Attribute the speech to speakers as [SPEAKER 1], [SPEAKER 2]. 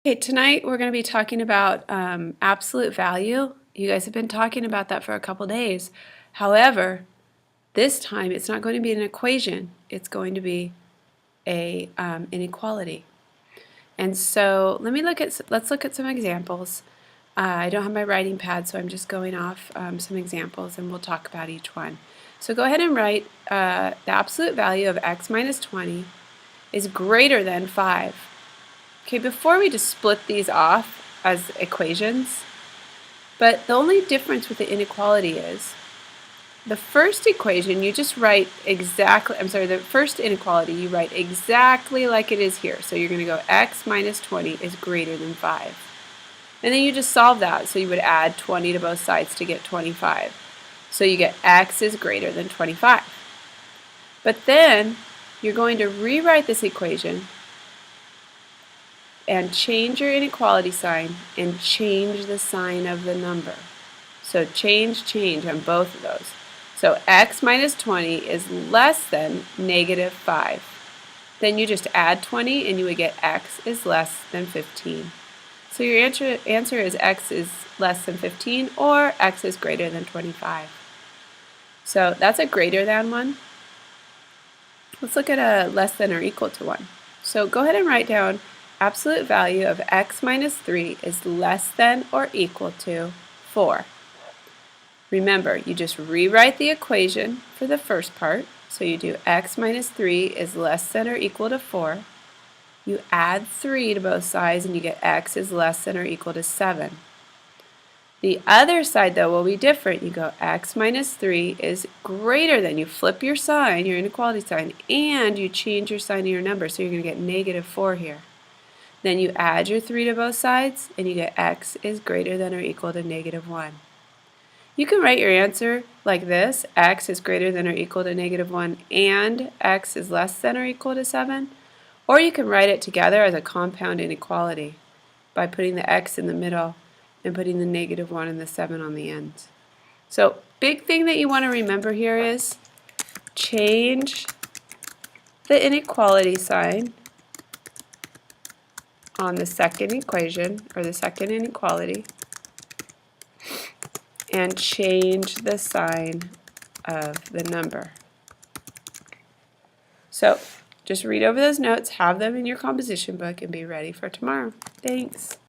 [SPEAKER 1] Okay, tonight we're going to be talking about absolute value. You guys have been talking about that for a couple days. However, this time it's not going to be an equation. It's going to be a inequality. And so let's look at some examples. I don't have my writing pad, so I'm just going off some examples, and we'll talk about each one. So go ahead and write the absolute value of x minus 20 is greater than 5. Okay, before we just split these off as equations, but the only difference with the inequality is the first equation you just write exactly, the first inequality you write exactly like it is here. So you're going to go x minus 20 is greater than 5. And then you just solve that. So you would add 20 to both sides to get 25. So you get x is greater than 25. But then you're going to rewrite this equation and change your inequality sign and change the sign of the number. So change on both of those. So x minus 20 is less than negative 5. Then you just add 20 and you would get x is less than 15. So your answer is x is less than 15 or x is greater than 25. So that's a greater than one. Let's look at a less than or equal to one. So go ahead and write down absolute value of x minus 3 is less than or equal to 4. Remember, you just rewrite the equation for the first part. So you do x minus 3 is less than or equal to 4. You add 3 to both sides and you get x is less than or equal to 7. The other side, though, will be different. You go x minus 3 is greater than. You flip your sign, your inequality sign, and you change your sign of your number. So you're going to get negative 4 here. Then you add your 3 to both sides, and you get x is greater than or equal to negative 1. You can write your answer like this: x is greater than or equal to negative 1 and x is less than or equal to 7. Or you can write it together as a compound inequality by putting the x in the middle and putting the negative 1 and the 7 on the ends. So big thing that you want to remember here is change the inequality sign on the second equation, or the second inequality, and change the sign of the number. So just read over those notes, have them in your composition book, and be ready for tomorrow. Thanks.